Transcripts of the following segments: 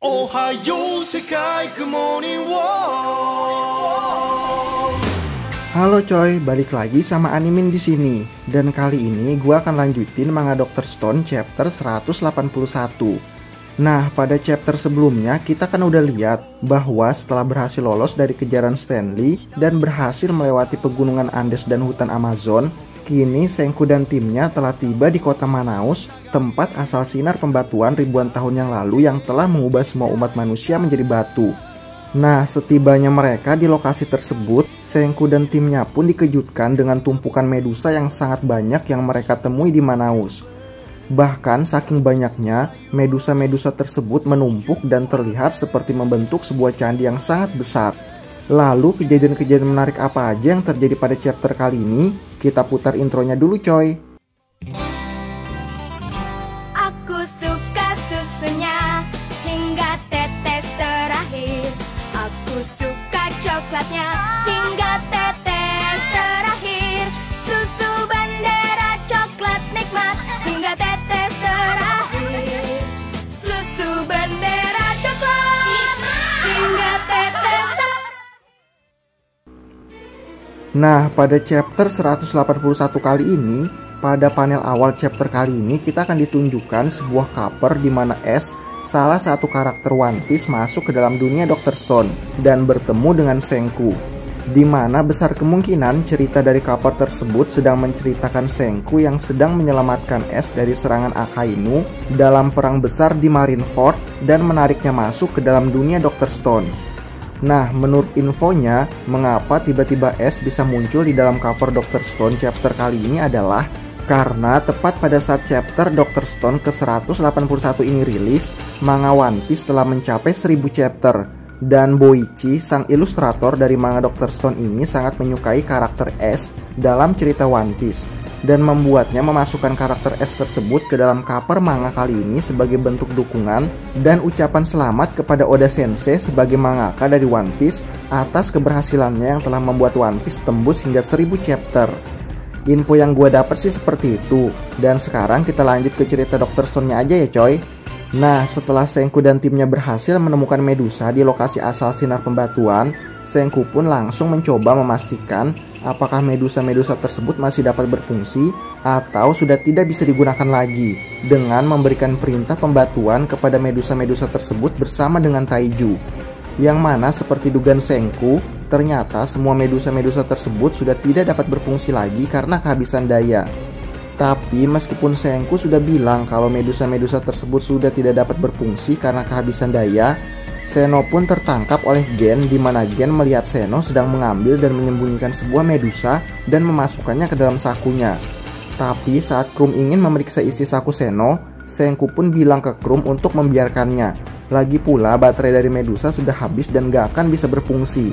Ohayo Sekai Good Morning World. Halo coy, balik lagi sama Animin di sini. Dan kali ini gua akan lanjutin manga Dr. Stone chapter 181. Nah, pada chapter sebelumnya kita kan udah lihat bahwa setelah berhasil lolos dari kejaran Stanley dan berhasil melewati pegunungan Andes dan hutan Amazon, kini Senku dan timnya telah tiba di kota Manaus, tempat asal sinar pembatuan ribuan tahun yang lalu yang telah mengubah semua umat manusia menjadi batu. Nah, setibanya mereka di lokasi tersebut, Senku dan timnya pun dikejutkan dengan tumpukan medusa yang sangat banyak yang mereka temui di Manaus. Bahkan saking banyaknya, medusa-medusa tersebut menumpuk dan terlihat seperti membentuk sebuah candi yang sangat besar. Lalu kejadian-kejadian menarik apa aja yang terjadi pada chapter kali ini? Kita putar intronya dulu coy. Aku suka susunya hingga tetes terakhir. Aku suka coklatnya hingga tetes terakhir. Susu bendera coklat nikmat hingga tetes terakhir. Susu bendera coklat hingga tetes terakhir. Nah, pada chapter 181 kali ini, pada panel awal chapter kali ini kita akan ditunjukkan sebuah cover di mana Ash, salah satu karakter One Piece, masuk ke dalam dunia Dr. Stone dan bertemu dengan Senku. Di mana besar kemungkinan cerita dari cover tersebut sedang menceritakan Senku yang sedang menyelamatkan Ash dari serangan Akainu dalam perang besar di Marineford dan menariknya masuk ke dalam dunia Dr. Stone. Nah, menurut infonya, mengapa tiba-tiba Ash bisa muncul di dalam cover Dr. Stone chapter kali ini adalah karena tepat pada saat chapter Dr. Stone ke-181 ini rilis, manga One Piece telah mencapai 1000 chapter. Dan Boichi, sang ilustrator dari manga Dr. Stone ini sangat menyukai karakter Ash dalam cerita One Piece dan membuatnya memasukkan karakter Ash tersebut ke dalam cover manga kali ini sebagai bentuk dukungan dan ucapan selamat kepada Oda Sensei sebagai mangaka dari One Piece atas keberhasilannya yang telah membuat One Piece tembus hingga 1000 chapter. Info yang gue dapet sih seperti itu. Dan sekarang kita lanjut ke cerita Dr. Stone-nya aja ya coy. Nah, setelah Senku dan timnya berhasil menemukan Medusa di lokasi asal sinar pembatuan, Senku pun langsung mencoba memastikan apakah Medusa-Medusa tersebut masih dapat berfungsi atau sudah tidak bisa digunakan lagi dengan memberikan perintah pembatuan kepada Medusa-Medusa tersebut bersama dengan Taiju. Yang mana seperti dugaan Senku, ternyata semua Medusa-Medusa tersebut sudah tidak dapat berfungsi lagi karena kehabisan daya. Tapi meskipun Senku sudah bilang kalau Medusa-Medusa tersebut sudah tidak dapat berfungsi karena kehabisan daya, Seno pun tertangkap oleh Gen di mana Gen melihat Seno sedang mengambil dan menyembunyikan sebuah Medusa dan memasukkannya ke dalam sakunya. Tapi saat Krum ingin memeriksa isi saku Seno, Senku pun bilang ke Krum untuk membiarkannya. Lagi pula baterai dari Medusa sudah habis dan gak akan bisa berfungsi.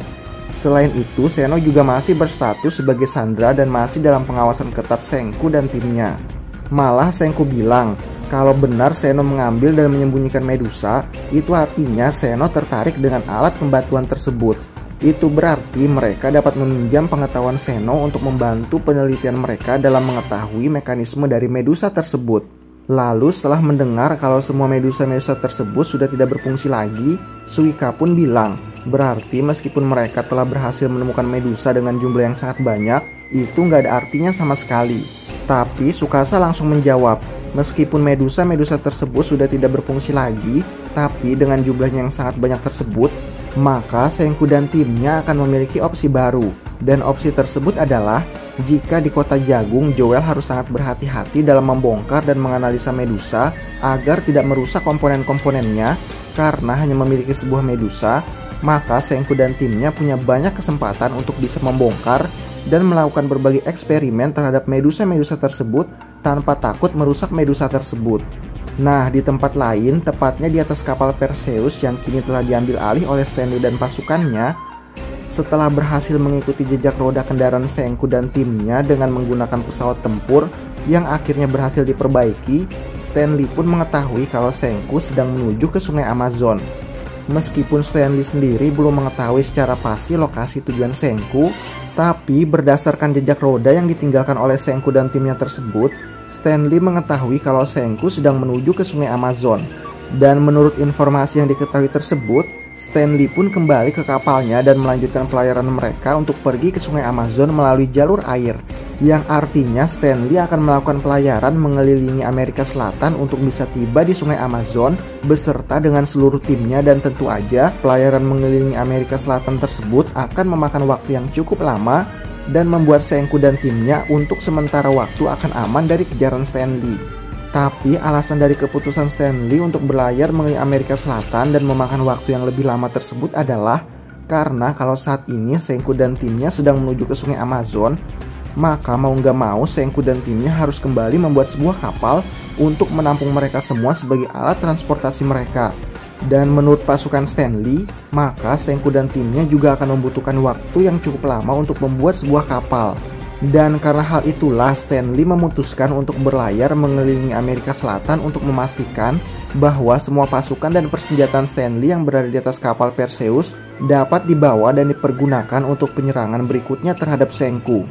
Selain itu, Seno juga masih berstatus sebagai sandera dan masih dalam pengawasan ketat Senku dan timnya. Malah Senku bilang, kalau benar Seno mengambil dan menyembunyikan Medusa, itu artinya Seno tertarik dengan alat pembatuan tersebut. Itu berarti mereka dapat meminjam pengetahuan Seno untuk membantu penelitian mereka dalam mengetahui mekanisme dari Medusa tersebut. Lalu setelah mendengar kalau semua Medusa-Medusa tersebut sudah tidak berfungsi lagi, Suika pun bilang, berarti meskipun mereka telah berhasil menemukan Medusa dengan jumlah yang sangat banyak, itu nggak ada artinya sama sekali. Tapi Tsukasa langsung menjawab, meskipun Medusa-Medusa tersebut sudah tidak berfungsi lagi, tapi dengan jumlahnya yang sangat banyak tersebut, maka Senku dan timnya akan memiliki opsi baru. Dan opsi tersebut adalah, jika di kota Jagung, Joel harus sangat berhati-hati dalam membongkar dan menganalisa Medusa agar tidak merusak komponen-komponennya, karena hanya memiliki sebuah Medusa, maka Senku dan timnya punya banyak kesempatan untuk bisa membongkar dan melakukan berbagai eksperimen terhadap Medusa-Medusa tersebut tanpa takut merusak Medusa tersebut. Nah, di tempat lain, tepatnya di atas kapal Perseus yang kini telah diambil alih oleh Stanley dan pasukannya, setelah berhasil mengikuti jejak roda kendaraan Senku dan timnya dengan menggunakan pesawat tempur yang akhirnya berhasil diperbaiki, Stanley pun mengetahui kalau Senku sedang menuju ke sungai Amazon. Meskipun Stanley sendiri belum mengetahui secara pasti lokasi tujuan Senku, tapi berdasarkan jejak roda yang ditinggalkan oleh Senku dan timnya tersebut, Stanley mengetahui kalau Senku sedang menuju ke sungai Amazon. Dan menurut informasi yang diketahui tersebut, Stanley pun kembali ke kapalnya dan melanjutkan pelayaran mereka untuk pergi ke Sungai Amazon melalui jalur air, yang artinya Stanley akan melakukan pelayaran mengelilingi Amerika Selatan untuk bisa tiba di Sungai Amazon beserta dengan seluruh timnya. Dan tentu aja pelayaran mengelilingi Amerika Selatan tersebut akan memakan waktu yang cukup lama dan membuat Senku dan timnya untuk sementara waktu akan aman dari kejaran Stanley. Tapi alasan dari keputusan Stanley untuk berlayar mengelilingi Amerika Selatan dan memakan waktu yang lebih lama tersebut adalah karena kalau saat ini Senku dan timnya sedang menuju ke Sungai Amazon, maka mau nggak mau Senku dan timnya harus kembali membuat sebuah kapal untuk menampung mereka semua sebagai alat transportasi mereka. Dan menurut pasukan Stanley, maka Senku dan timnya juga akan membutuhkan waktu yang cukup lama untuk membuat sebuah kapal. Dan karena hal itulah Stanley memutuskan untuk berlayar mengelilingi Amerika Selatan untuk memastikan bahwa semua pasukan dan persenjataan Stanley yang berada di atas kapal Perseus dapat dibawa dan dipergunakan untuk penyerangan berikutnya terhadap Senku.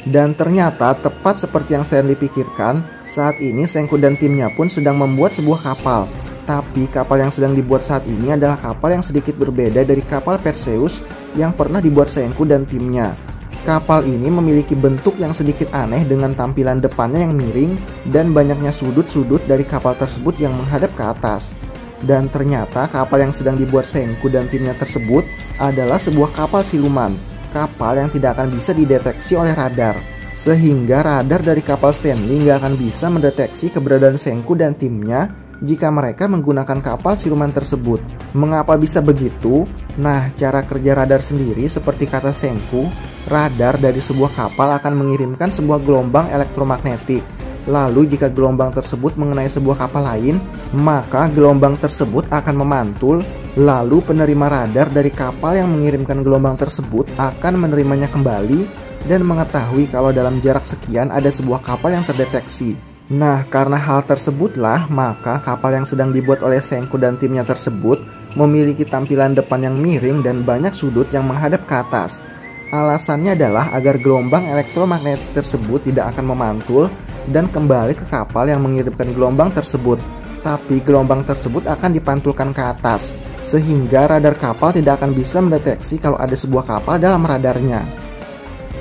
Dan ternyata tepat seperti yang Stanley pikirkan, saat ini Senku dan timnya pun sedang membuat sebuah kapal. Tapi kapal yang sedang dibuat saat ini adalah kapal yang sedikit berbeda dari kapal Perseus yang pernah dibuat Senku dan timnya. Kapal ini memiliki bentuk yang sedikit aneh dengan tampilan depannya yang miring dan banyaknya sudut-sudut dari kapal tersebut yang menghadap ke atas. Dan ternyata kapal yang sedang dibuat Senku dan timnya tersebut adalah sebuah kapal siluman, kapal yang tidak akan bisa dideteksi oleh radar. Sehingga radar dari kapal Stanley nggak akan bisa mendeteksi keberadaan Senku dan timnya jika mereka menggunakan kapal siluman tersebut. Mengapa bisa begitu? Nah, cara kerja radar sendiri seperti kata Senku, radar dari sebuah kapal akan mengirimkan sebuah gelombang elektromagnetik. Lalu jika gelombang tersebut mengenai sebuah kapal lain, maka gelombang tersebut akan memantul. Lalu penerima radar dari kapal yang mengirimkan gelombang tersebut akan menerimanya kembali dan mengetahui kalau dalam jarak sekian ada sebuah kapal yang terdeteksi. Nah, karena hal tersebutlah, maka kapal yang sedang dibuat oleh Senku dan timnya tersebut memiliki tampilan depan yang miring dan banyak sudut yang menghadap ke atas. Alasannya adalah agar gelombang elektromagnetik tersebut tidak akan memantul dan kembali ke kapal yang mengirimkan gelombang tersebut. Tapi gelombang tersebut akan dipantulkan ke atas, sehingga radar kapal tidak akan bisa mendeteksi kalau ada sebuah kapal dalam radarnya.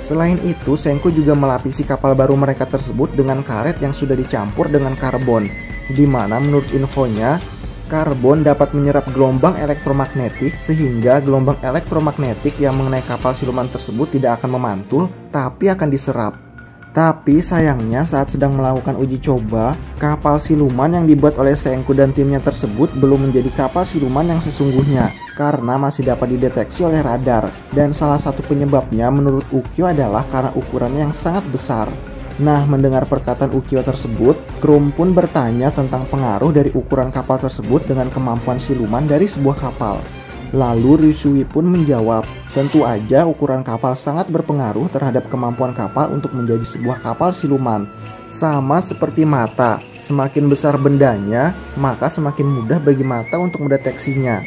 Selain itu, Senku juga melapisi kapal baru mereka tersebut dengan karet yang sudah dicampur dengan karbon, di mana menurut infonya, karbon dapat menyerap gelombang elektromagnetik sehingga gelombang elektromagnetik yang mengenai kapal siluman tersebut tidak akan memantul, tapi akan diserap. Tapi sayangnya saat sedang melakukan uji coba, kapal siluman yang dibuat oleh Senku dan timnya tersebut belum menjadi kapal siluman yang sesungguhnya karena masih dapat dideteksi oleh radar. Dan salah satu penyebabnya menurut Ukyo adalah karena ukurannya yang sangat besar. Nah, mendengar perkataan Ukyo tersebut, Krum pun bertanya tentang pengaruh dari ukuran kapal tersebut dengan kemampuan siluman dari sebuah kapal. Lalu Ryusui pun menjawab, tentu aja ukuran kapal sangat berpengaruh terhadap kemampuan kapal untuk menjadi sebuah kapal siluman. Sama seperti mata, semakin besar bendanya, maka semakin mudah bagi mata untuk mendeteksinya.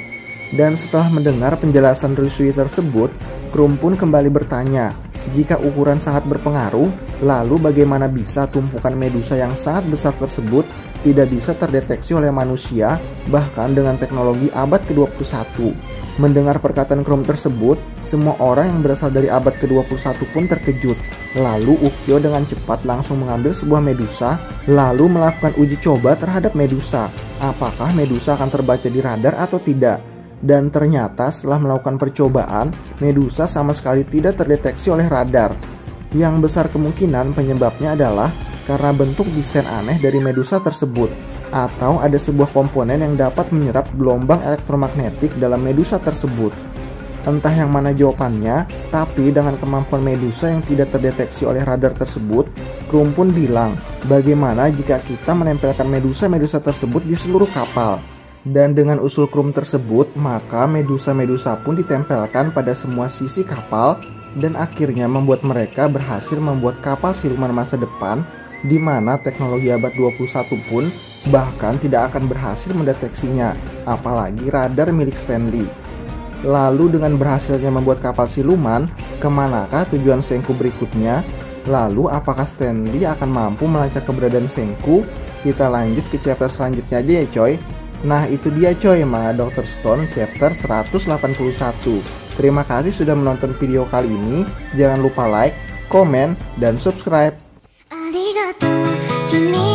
Dan setelah mendengar penjelasan Ryusui tersebut, Krum pun kembali bertanya, jika ukuran sangat berpengaruh, lalu bagaimana bisa tumpukan Medusa yang sangat besar tersebut tidak bisa terdeteksi oleh manusia bahkan dengan teknologi abad ke-21? Mendengar perkataan Krum tersebut, semua orang yang berasal dari abad ke-21 pun terkejut. Lalu Ukyo dengan cepat langsung mengambil sebuah Medusa, lalu melakukan uji coba terhadap Medusa. Apakah Medusa akan terbaca di radar atau tidak? Dan ternyata setelah melakukan percobaan, Medusa sama sekali tidak terdeteksi oleh radar. Yang besar kemungkinan penyebabnya adalah karena bentuk desain aneh dari Medusa tersebut, atau ada sebuah komponen yang dapat menyerap gelombang elektromagnetik dalam Medusa tersebut. Entah yang mana jawabannya, tapi dengan kemampuan Medusa yang tidak terdeteksi oleh radar tersebut, Krum pun bilang, bagaimana jika kita menempelkan Medusa-Medusa tersebut di seluruh kapal? Dan dengan usul Krum tersebut, maka Medusa-Medusa pun ditempelkan pada semua sisi kapal, dan akhirnya membuat mereka berhasil membuat kapal siluman masa depan, di mana teknologi abad 21 pun bahkan tidak akan berhasil mendeteksinya, apalagi radar milik Stanley. Lalu dengan berhasilnya membuat kapal siluman, kemanakah tujuan Senku berikutnya? Lalu apakah Stanley akan mampu melacak keberadaan Senku? Kita lanjut ke chapter selanjutnya aja ya coy. Nah itu dia coy, Manga Dr. Stone chapter 181. Terima kasih sudah menonton video kali ini. Jangan lupa like, komen, dan subscribe. ありがとう君